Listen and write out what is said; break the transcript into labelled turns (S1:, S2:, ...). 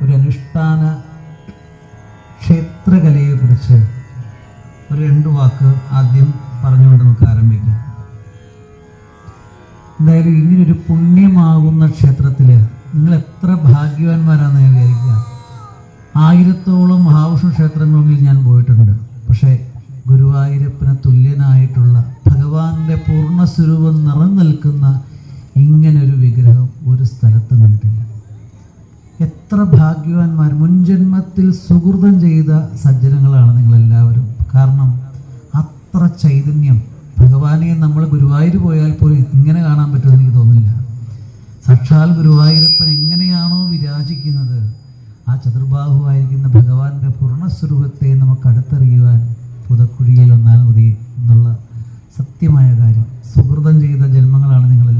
S1: ഒരു അനുഷ്ഠാന ക്ഷേത്രകലയെക്കുറിച്ച് ഒരു 2 വാക്ക് ആദ്യം പറഞ്ഞുകൊണ്ട് നമുക്ക് ആരംഭിക്കാം. എന്തായാലും ഇങ്ങനൊരു പുണ്യമാകുന്ന ക്ഷേത്രത്തിൽ നിങ്ങൾ എത്ര ഭാഗ്യവാന്മാരാണെന്ന് ഞാൻ വിചാരിക്കുക. 1000-ഓളം മഹാവിഷ്ണു ക്ഷേത്രങ്ങളിൽ ഞാൻ പോയിട്ടുണ്ട്. പക്ഷേ ഗുരുവായൂരപ്പന് തുല്യനായിട്ടുള്ള ഭഗവാന്റെ പൂർണ്ണസ്വരൂപം നിറഞ്ഞു നിൽക്കുന്ന ഇങ്ങനൊരു വിഗ്രഹം ഒരു സ്ഥലത്ത് കണ്ടിട്ടില്ല. എത്ര ഭാഗ്യവാന്മാർ, മുൻജന്മത്തിൽ സുഹൃതം ചെയ്ത സജ്ജനങ്ങളാണ് നിങ്ങളെല്ലാവരും. കാരണം അത്ര ചൈതന്യം ഭഗവാനെ നമ്മൾ ഗുരുവായൂർ പോയാൽ പോലും ഇങ്ങനെ കാണാൻ പറ്റുമെന്ന് എനിക്ക് തോന്നുന്നില്ല. സാക്ഷാൽ ഗുരുവായൂരപ്പൻ എങ്ങനെയാണോ വിരാജിക്കുന്നത്, ആ ചതുർബാഹുവായിരിക്കുന്ന ഭഗവാന്റെ പൂർണ്ണസ്വരൂപത്തെ നമുക്ക് അടുത്തറിയുവാൻ പുതക്കുഴിയിൽ വന്നാൽ മതി എന്നുള്ള സത്യമായ കാര്യം. സുഹൃതം ചെയ്ത ജന്മങ്ങളാണ് നിങ്ങളെല്ലാം.